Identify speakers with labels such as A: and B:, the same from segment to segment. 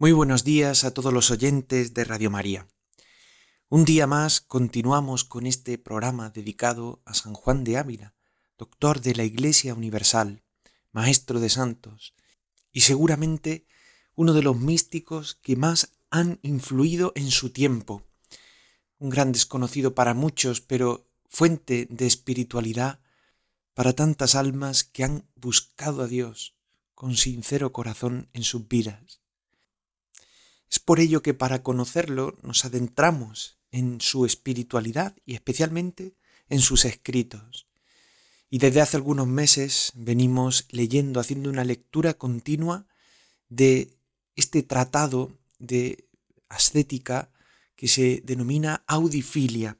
A: Muy buenos días a todos los oyentes de Radio María. Un día más continuamos con este programa dedicado a San Juan de Ávila, doctor de la Iglesia Universal, maestro de santos y seguramente uno de los místicos que más han influido en su tiempo. Un gran desconocido para muchos, pero fuente de espiritualidad para tantas almas que han buscado a Dios con sincero corazón en sus vidas. Es por ello que para conocerlo nos adentramos en su espiritualidad y especialmente en sus escritos. Y desde hace algunos meses venimos leyendo, haciendo una lectura continua de este tratado de ascética que se denomina Audifilia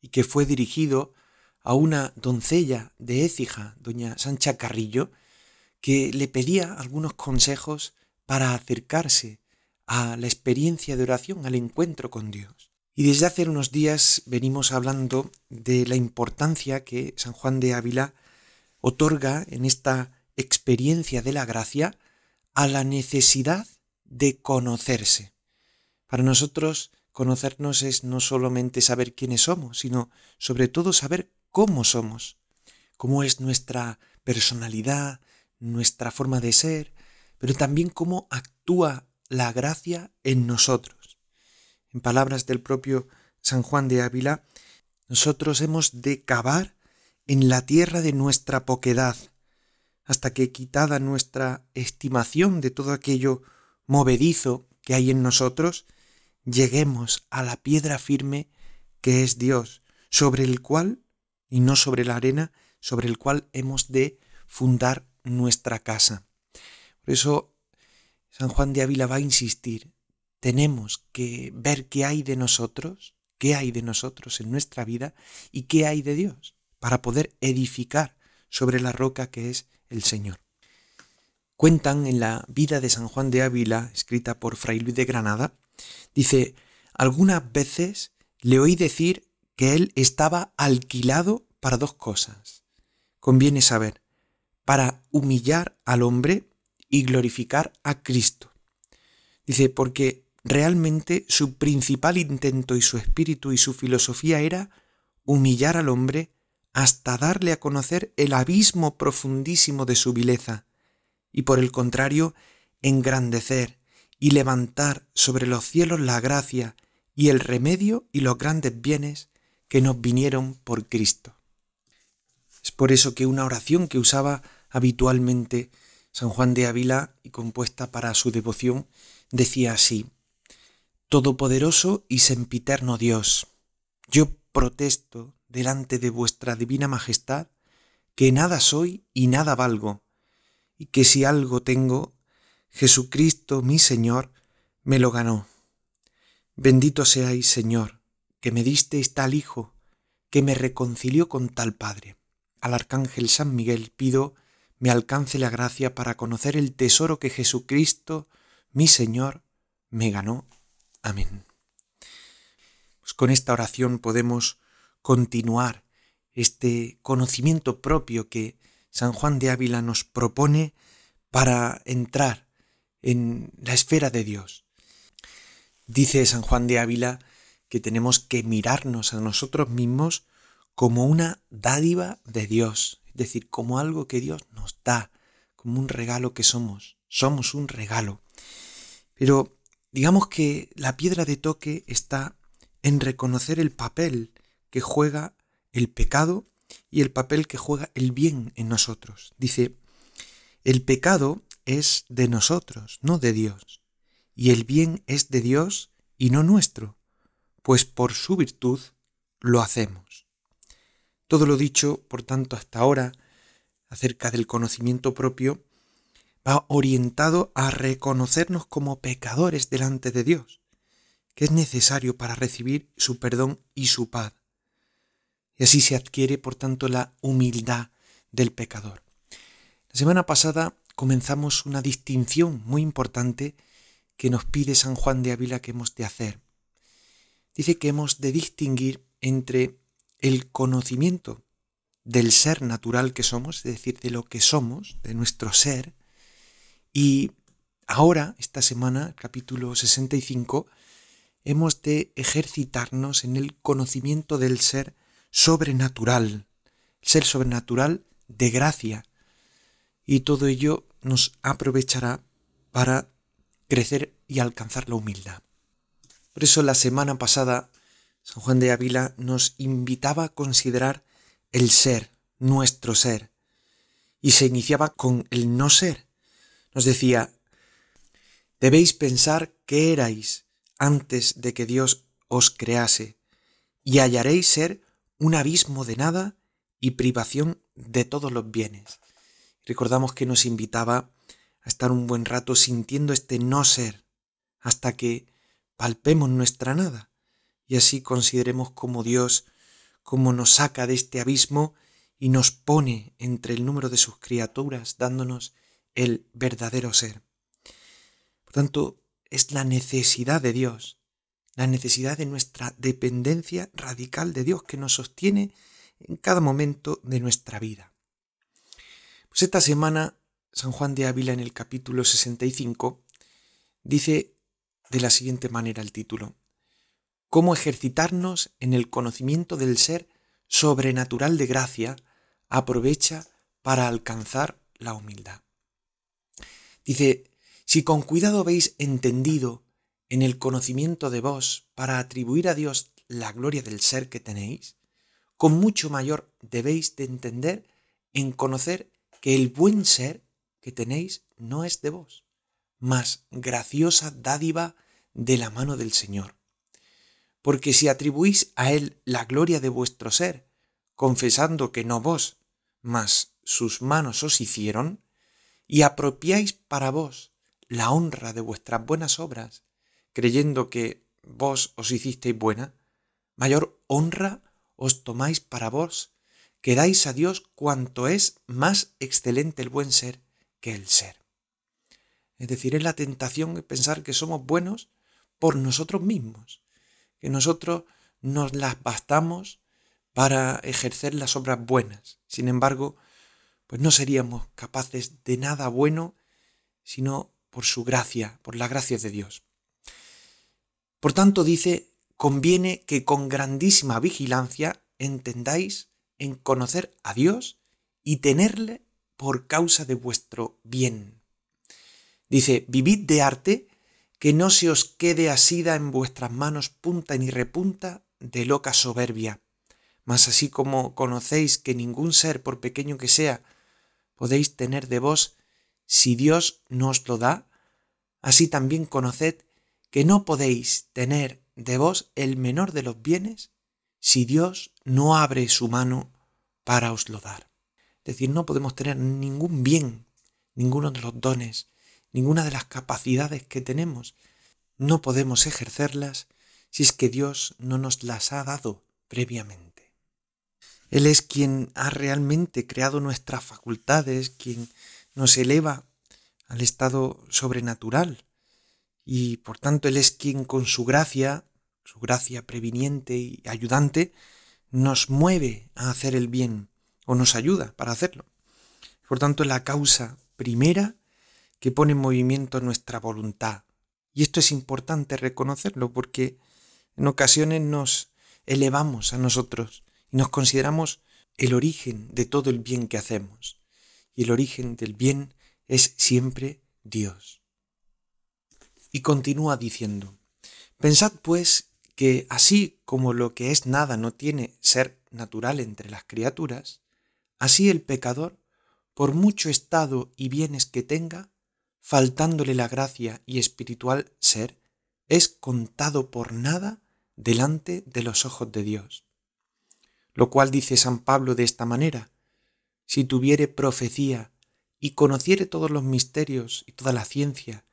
A: y que fue dirigido a una doncella de Écija, doña Sancha Carrillo, que le pedía algunos consejos para acercarse a la experiencia de oración, al encuentro con Dios. Y desde hace unos días venimos hablando de la importancia que San Juan de Ávila otorga en esta experiencia de la gracia a la necesidad de conocerse. Para nosotros, conocernos es no solamente saber quiénes somos, sino sobre todo saber cómo somos, cómo es nuestra personalidad, nuestra forma de ser, pero también cómo actúa la gracia en nosotros. En palabras del propio San Juan de Ávila, nosotros hemos de cavar en la tierra de nuestra poquedad, hasta que quitada nuestra estimación de todo aquello movedizo que hay en nosotros, lleguemos a la piedra firme que es Dios, sobre el cual, y no sobre la arena, sobre el cual hemos de fundar nuestra casa. Por eso San Juan de Ávila va a insistir, tenemos que ver qué hay de nosotros en nuestra vida y qué hay de Dios, para poder edificar sobre la roca que es el Señor. Cuentan en la vida de San Juan de Ávila, escrita por Fray Luis de Granada, dice, algunas veces le oí decir que él estaba alquilado para dos cosas. Conviene saber, para humillar al hombre y glorificar a Cristo. Dice, porque realmente su principal intento y su espíritu y su filosofía era humillar al hombre hasta darle a conocer el abismo profundísimo de su vileza y por el contrario engrandecer y levantar sobre los cielos la gracia y el remedio y los grandes bienes que nos vinieron por Cristo. Es por eso que una oración que usaba habitualmente San Juan de Ávila y compuesta para su devoción decía así: Todopoderoso y sempiterno Dios, yo protesto delante de vuestra divina majestad que nada soy y nada valgo, y que si algo tengo, Jesucristo mi Señor me lo ganó. Bendito seáis, Señor, que me disteis tal Hijo, que me reconcilió con tal Padre. Al Arcángel San Miguel pido me alcance la gracia para conocer el tesoro que Jesucristo, mi Señor, me ganó. Amén. Pues con esta oración podemos continuar este conocimiento propio que San Juan de Ávila nos propone para entrar en la esfera de Dios. Dice San Juan de Ávila que tenemos que mirarnos a nosotros mismos como una dádiva de Dios, es decir, como algo que Dios nos da, como un regalo que somos. Somos un regalo. Pero digamos que la piedra de toque está en reconocer el papel que juega el pecado y el papel que juega el bien en nosotros. Dice, el pecado es de nosotros, no de Dios, y el bien es de Dios y no nuestro, pues por su virtud lo hacemos. Todo lo dicho, por tanto, hasta ahora, acerca del conocimiento propio, va orientado a reconocernos como pecadores delante de Dios, que es necesario para recibir su perdón y su paz. Y así se adquiere, por tanto, la humildad del pecador. La semana pasada comenzamos una distinción muy importante que nos pide San Juan de Ávila que hemos de hacer. Dice que hemos de distinguir entre el conocimiento del ser natural que somos, es decir, de lo que somos, de nuestro ser, y ahora, esta semana, capítulo 65, hemos de ejercitarnos en el conocimiento del ser sobrenatural, de gracia, y todo ello nos aprovechará para crecer y alcanzar la humildad. Por eso la semana pasada San Juan de Ávila nos invitaba a considerar el ser, nuestro ser, y se iniciaba con el no ser. Nos decía: debéis pensar qué erais antes de que Dios os crease, y hallaréis ser un abismo de nada y privación de todos los bienes. Recordamos que nos invitaba a estar un buen rato sintiendo este no ser, hasta que palpemos nuestra nada, y así consideremos cómo Dios, cómo nos saca de este abismo y nos pone entre el número de sus criaturas, dándonos el verdadero ser. Por tanto, es la necesidad de Dios, la necesidad de nuestra dependencia radical de Dios que nos sostiene en cada momento de nuestra vida. Pues esta semana, San Juan de Ávila, en el capítulo 65, dice de la siguiente manera el título: ¿Cómo ejercitarnos en el conocimiento del ser sobrenatural de gracia aprovecha para alcanzar la humildad? Dice: si con cuidado habéis entendido en el conocimiento de vos para atribuir a Dios la gloria del ser que tenéis, con mucho mayor debéis de entender en conocer que el buen ser que tenéis no es de vos, mas graciosa dádiva de la mano del Señor. Porque si atribuís a Él la gloria de vuestro ser, confesando que no vos, mas sus manos os hicieron, y apropiáis para vos la honra de vuestras buenas obras, creyendo que vos os hicisteis buena, mayor honra os tomáis para vos, que dais a Dios cuanto es más excelente el buen ser que el ser. Es decir, es la tentación de pensar que somos buenos por nosotros mismos, que nosotros nos las bastamos para ejercer las obras buenas. Sin embargo, pues no seríamos capaces de nada bueno, sino por su gracia, por la gracia de Dios. Por tanto, dice, conviene que con grandísima vigilancia entendáis en conocer a Dios y tenerle por causa de vuestro bien. Dice: vivid de arte, que no se os quede asida en vuestras manos punta ni repunta de loca soberbia. Mas así como conocéis que ningún ser, por pequeño que sea, podéis tener de vos si Dios no os lo da, así también conoced que no podéis tener de vos el menor de los bienes si Dios no abre su mano para oslo dar. Es decir, no podemos tener ningún bien, ninguno de los dones, ninguna de las capacidades que tenemos. No podemos ejercerlas si es que Dios no nos las ha dado previamente. Él es quien ha realmente creado nuestras facultades, quien nos eleva al estado sobrenatural, y por tanto Él es quien con su gracia previniente y ayudante, nos mueve a hacer el bien o nos ayuda para hacerlo. Por tanto, es la causa primera que pone en movimiento nuestra voluntad. Y esto es importante reconocerlo porque en ocasiones nos elevamos a nosotros y nos consideramos el origen de todo el bien que hacemos. Y el origen del bien es siempre Dios. Y continúa diciendo: pensad pues que así como lo que es nada no tiene ser natural entre las criaturas, así el pecador, por mucho estado y bienes que tenga, faltándole la gracia y espiritual ser, es contado por nada delante de los ojos de Dios. Lo cual dice San Pablo de esta manera: si tuviere profecía y conociere todos los misterios y toda la ciencia,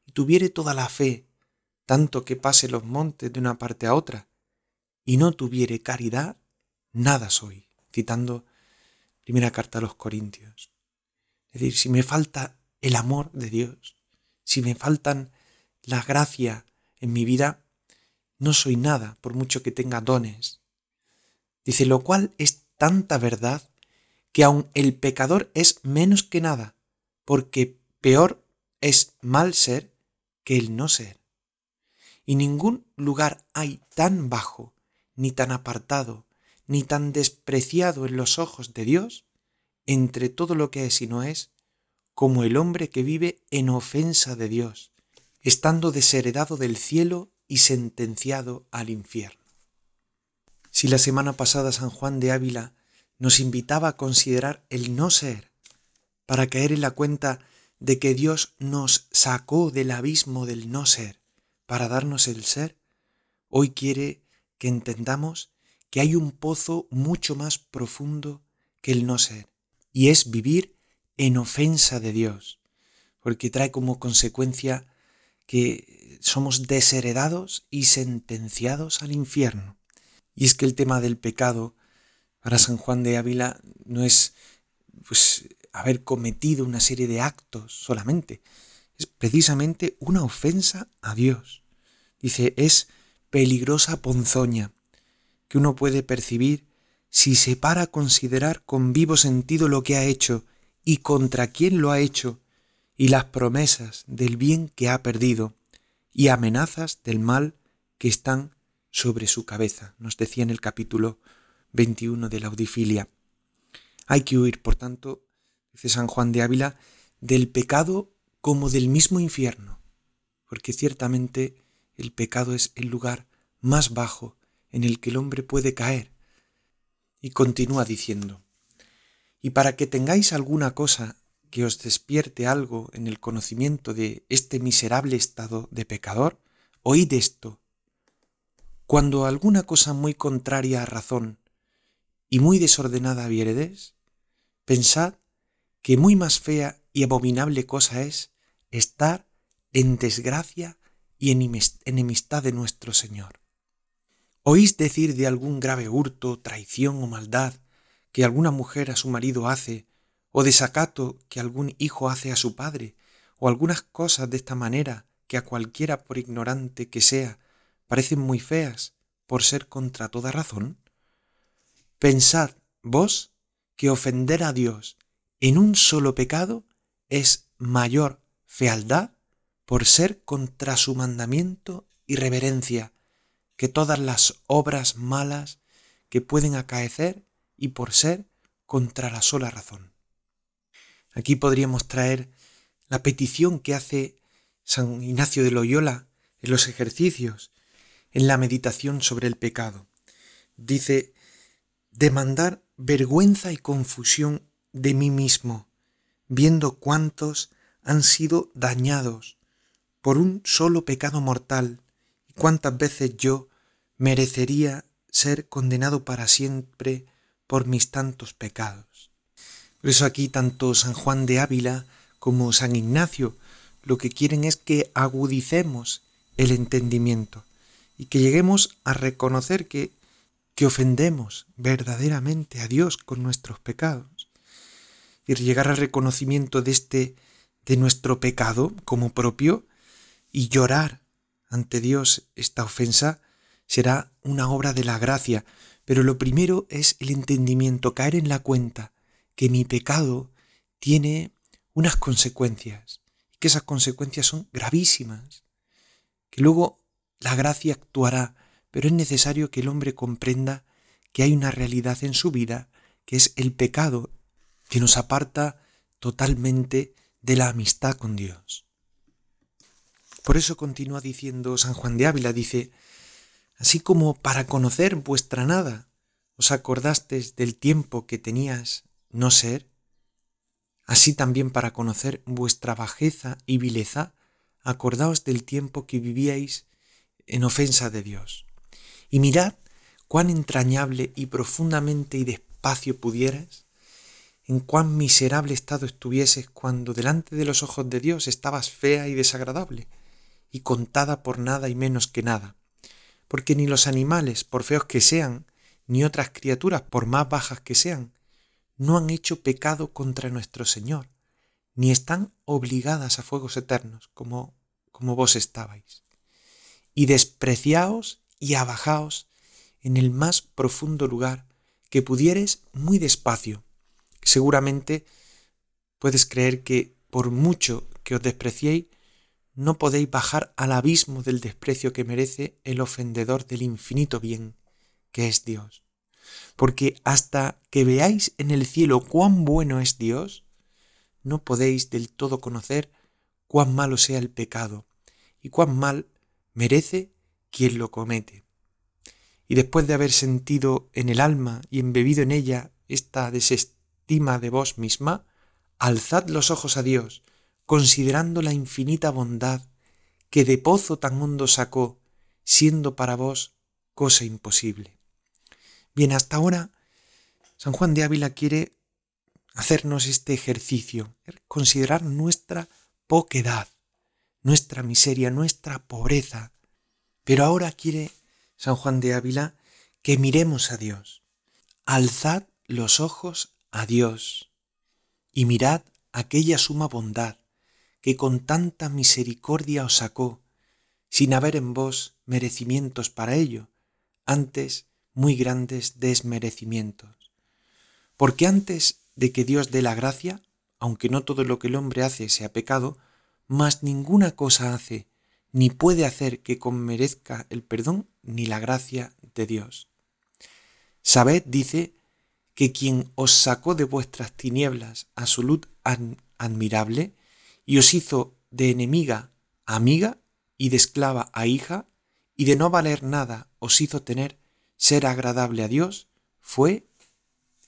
A: y tuviere toda la fe, tanto que pase los montes de una parte a otra, y no tuviere caridad, nada soy. Citando primera carta a los Corintios. Es decir, si me falta el amor de Dios, si me faltan la gracia en mi vida, no soy nada, por mucho que tenga dones. Dice, lo cual es tanta verdad que aun el pecador es menos que nada, porque peor es mal ser que el no ser. Y ningún lugar hay tan bajo, ni tan apartado, ni tan despreciado en los ojos de Dios, entre todo lo que es y no es, como el hombre que vive en ofensa de Dios, estando desheredado del cielo y sentenciado al infierno. Si la semana pasada San Juan de Ávila nos invitaba a considerar el no ser, para caer en la cuenta de que Dios nos sacó del abismo del no ser para darnos el ser, hoy quiere que entendamos que hay un pozo mucho más profundo que el no ser, y es vivir en ofensa de Dios, porque trae como consecuencia que somos desheredados y sentenciados al infierno. Y es que el tema del pecado para San Juan de Ávila no es haber cometido una serie de actos solamente, es precisamente una ofensa a Dios. Dice, es peligrosa ponzoña que uno puede percibir si se para a considerar con vivo sentido lo que ha hecho y contra quién lo ha hecho, y las promesas del bien que ha perdido y amenazas del mal que están sobre su cabeza, nos decía en el capítulo 21 de la Audifilia. Hay que huir, por tanto, dice San Juan de Ávila, del pecado como del mismo infierno, porque ciertamente el pecado es el lugar más bajo en el que el hombre puede caer. Y continúa diciendo, y para que tengáis alguna cosa que os despierte algo en el conocimiento de este miserable estado de pecador, oíd esto. Cuando alguna cosa muy contraria a razón y muy desordenada viéredes, pensad que muy más fea y abominable cosa es estar en desgracia y enemistad de nuestro Señor. ¿Oís decir de algún grave hurto, traición o maldad que alguna mujer a su marido hace, o desacato que algún hijo hace a su padre, o algunas cosas de esta manera que a cualquiera, por ignorante que sea, parecen muy feas por ser contra toda razón? Pensad vos que ofender a Dios en un solo pecado es mayor fealdad por ser contra su mandamiento y reverencia que todas las obras malas que pueden acaecer y por ser contra la sola razón. Aquí podríamos traer la petición que hace San Ignacio de Loyola en los ejercicios, en la meditación sobre el pecado. Dice, demandar vergüenza y confusión de mí mismo, viendo cuántos han sido dañados por un solo pecado mortal y cuántas veces yo merecería ser condenado para siempre por mis tantos pecados. Por eso aquí tanto San Juan de Ávila como San Ignacio lo que quieren es que agudicemos el entendimiento y que lleguemos a reconocer que ofendemos verdaderamente a Dios con nuestros pecados. Y llegar al reconocimiento de nuestro pecado como propio y llorar ante Dios esta ofensa será una obra de la gracia, pero lo primero es el entendimiento, caer en la cuenta que mi pecado tiene unas consecuencias, y que esas consecuencias son gravísimas, que luego la gracia actuará, pero es necesario que el hombre comprenda que hay una realidad en su vida, que es el pecado, que nos aparta totalmente de la amistad con Dios. Por eso continúa diciendo San Juan de Ávila, dice, así como para conocer vuestra nada os acordasteis del tiempo que tenías no ser, así también para conocer vuestra bajeza y vileza, acordaos del tiempo que vivíais en ofensa de Dios. Y mirad cuán entrañable y profundamente y despacio pudieras, en cuán miserable estado estuvieses cuando delante de los ojos de Dios estabas fea y desagradable, y contada por nada y menos que nada, porque ni los animales, por feos que sean, ni otras criaturas, por más bajas que sean, no han hecho pecado contra nuestro Señor, ni están obligadas a fuegos eternos, como vos estabais. Y despreciaos y abajaos en el más profundo lugar que pudieres muy despacio. Seguramente puedes creer que por mucho que os despreciéis, no podéis bajar al abismo del desprecio que merece el ofendedor del infinito bien, que es Dios. Porque hasta que veáis en el cielo cuán bueno es Dios, no podéis del todo conocer cuán malo sea el pecado y cuán mal merece quien lo comete. Y después de haber sentido en el alma y embebido en ella esta desestima de vos misma, alzad los ojos a Dios, considerando la infinita bondad que de pozo tan hondo sacó, siendo para vos cosa imposible. Bien, hasta ahora San Juan de Ávila quiere hacernos este ejercicio, considerar nuestra poquedad, nuestra miseria, nuestra pobreza. Pero ahora quiere San Juan de Ávila que miremos a Dios. Alzad los ojos a Dios y mirad aquella suma bondad que con tanta misericordia os sacó, sin haber en vos merecimientos para ello, antes muy grandes desmerecimientos. Porque antes de que Dios dé la gracia, aunque no todo lo que el hombre hace sea pecado, mas ninguna cosa hace ni puede hacer que conmerezca el perdón ni la gracia de Dios. Sabed, dice, que quien os sacó de vuestras tinieblas a su luz admirable y os hizo de enemiga a amiga y de esclava a hija y de no valer nada os hizo tener ser agradable a Dios, fue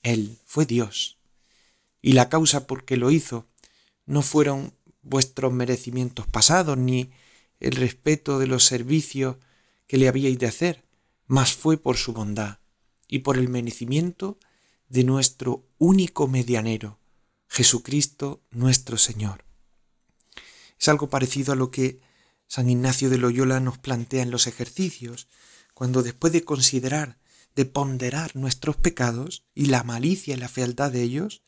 A: Él, fue Dios. Y la causa por que lo hizo no fueron vuestros merecimientos pasados ni el respeto de los servicios que le habíais de hacer, mas fue por su bondad y por el merecimiento de nuestro único medianero, Jesucristo nuestro Señor. Es algo parecido a lo que San Ignacio de Loyola nos plantea en los ejercicios, cuando después de considerar, de ponderar nuestros pecados y la malicia y la fealdad de ellos,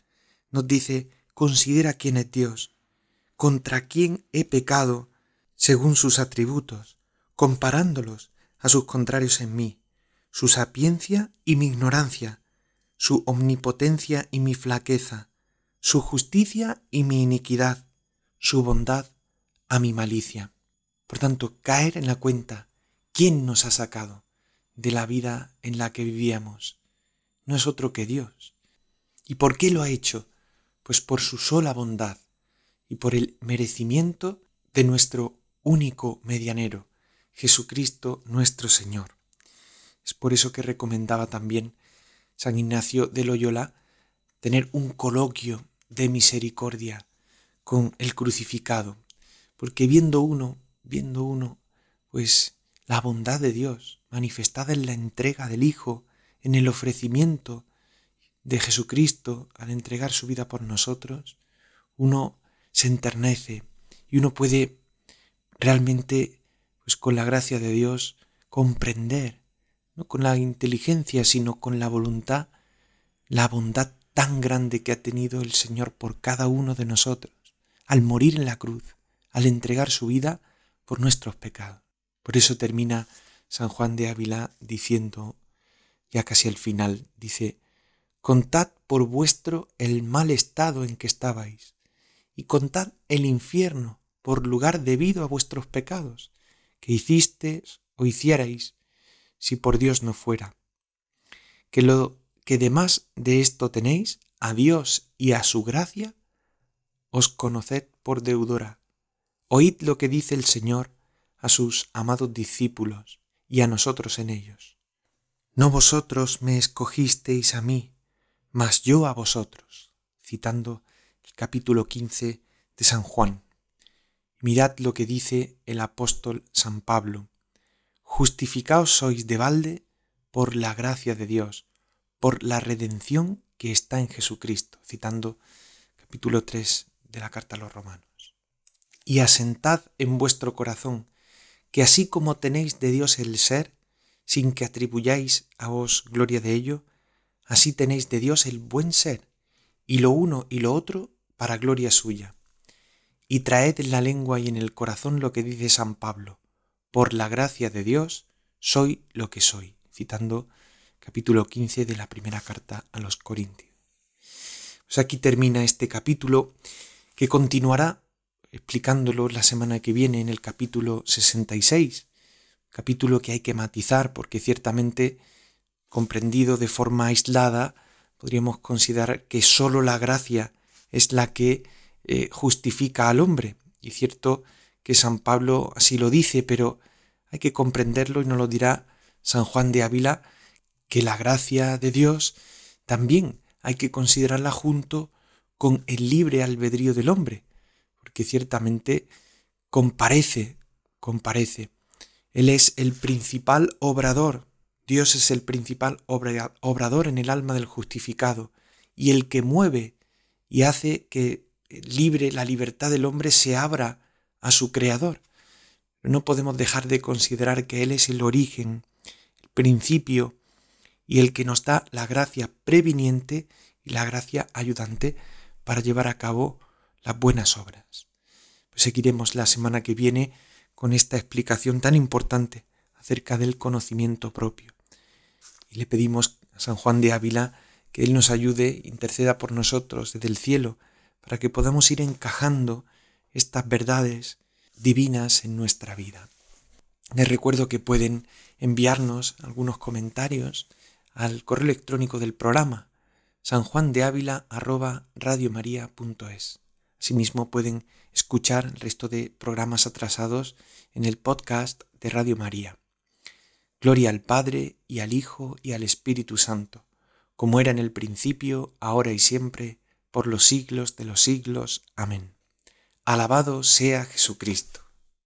A: nos dice: considera quién es Dios, contra quién he pecado según sus atributos, comparándolos a sus contrarios en mí, su sapiencia y mi ignorancia, su omnipotencia y mi flaqueza, su justicia y mi iniquidad, su bondad a mi malicia. Por tanto, caer en la cuenta, ¿quién nos ha sacado de la vida en la que vivíamos? No es otro que Dios. ¿Y por qué lo ha hecho? Pues por su sola bondad y por el merecimiento de nuestro único medianero, Jesucristo nuestro Señor. Es por eso que recomendaba también San Ignacio de Loyola tener un coloquio de misericordia con el crucificado, porque viendo uno, pues la bondad de Dios manifestada en la entrega del Hijo, en el ofrecimiento de Jesucristo al entregar su vida por nosotros, uno se enternece y uno puede realmente, pues con la gracia de Dios, comprender, no con la inteligencia, sino con la voluntad, la bondad tan grande que ha tenido el Señor por cada uno de nosotros, al morir en la cruz, al entregar su vida por nuestros pecados. Por eso termina San Juan de Ávila diciendo, ya casi al final, dice: contad por vuestro el mal estado en que estabais, y contad el infierno por lugar debido a vuestros pecados, que hicisteis o hicierais, si por Dios no fuera. Que lo que demás de esto tenéis, a Dios y a su gracia, os conoced por deudora. Oíd lo que dice el Señor a sus amados discípulos y a nosotros en ellos. No vosotros me escogisteis a mí, mas yo a vosotros, citando el capítulo 15 de San Juan. Mirad lo que dice el apóstol San Pablo: justificaos sois de balde por la gracia de Dios, por la redención que está en Jesucristo, citando capítulo 3 de la carta a los Romanos. Y asentad en vuestro corazón que así como tenéis de Dios el ser, sin que atribuyáis a vos gloria de ello, así tenéis de Dios el buen ser, y lo uno y lo otro para gloria suya. Y traed en la lengua y en el corazón lo que dice San Pablo: por la gracia de Dios soy lo que soy, citando capítulo 15 de la primera carta a los Corintios. Pues aquí termina este capítulo que continuará explicándolo la semana que viene en el capítulo 66, capítulo que hay que matizar porque ciertamente, comprendido de forma aislada, podríamos considerar que sólo la gracia es la que justifica al hombre. Y es cierto que San Pablo así lo dice, pero hay que comprenderlo, y nos lo dirá San Juan de Ávila, que la gracia de Dios también hay que considerarla junto con el libre albedrío del hombre, porque ciertamente comparece. Él es el principal obrador, Dios es el principal obrador en el alma del justificado, y el que mueve y hace que la libertad del hombre se abra a su Creador. No podemos dejar de considerar que Él es el origen, el principio y el que nos da la gracia previniente y la gracia ayudante para llevar a cabo las buenas obras. Pues seguiremos la semana que viene con esta explicación tan importante acerca del conocimiento propio. Y le pedimos a San Juan de Ávila que Él nos ayude, interceda por nosotros desde el cielo, para que podamos ir encajando estas verdades divinas en nuestra vida. Les recuerdo que pueden enviarnos algunos comentarios al correo electrónico del programa sanjuandeavila@radiomaria.es. Asimismo pueden escuchar el resto de programas atrasados en el podcast de Radio María. Gloria al Padre, y al Hijo, y al Espíritu Santo, como era en el principio, ahora y siempre, por los siglos de los siglos. Amén. Alabado sea Jesucristo.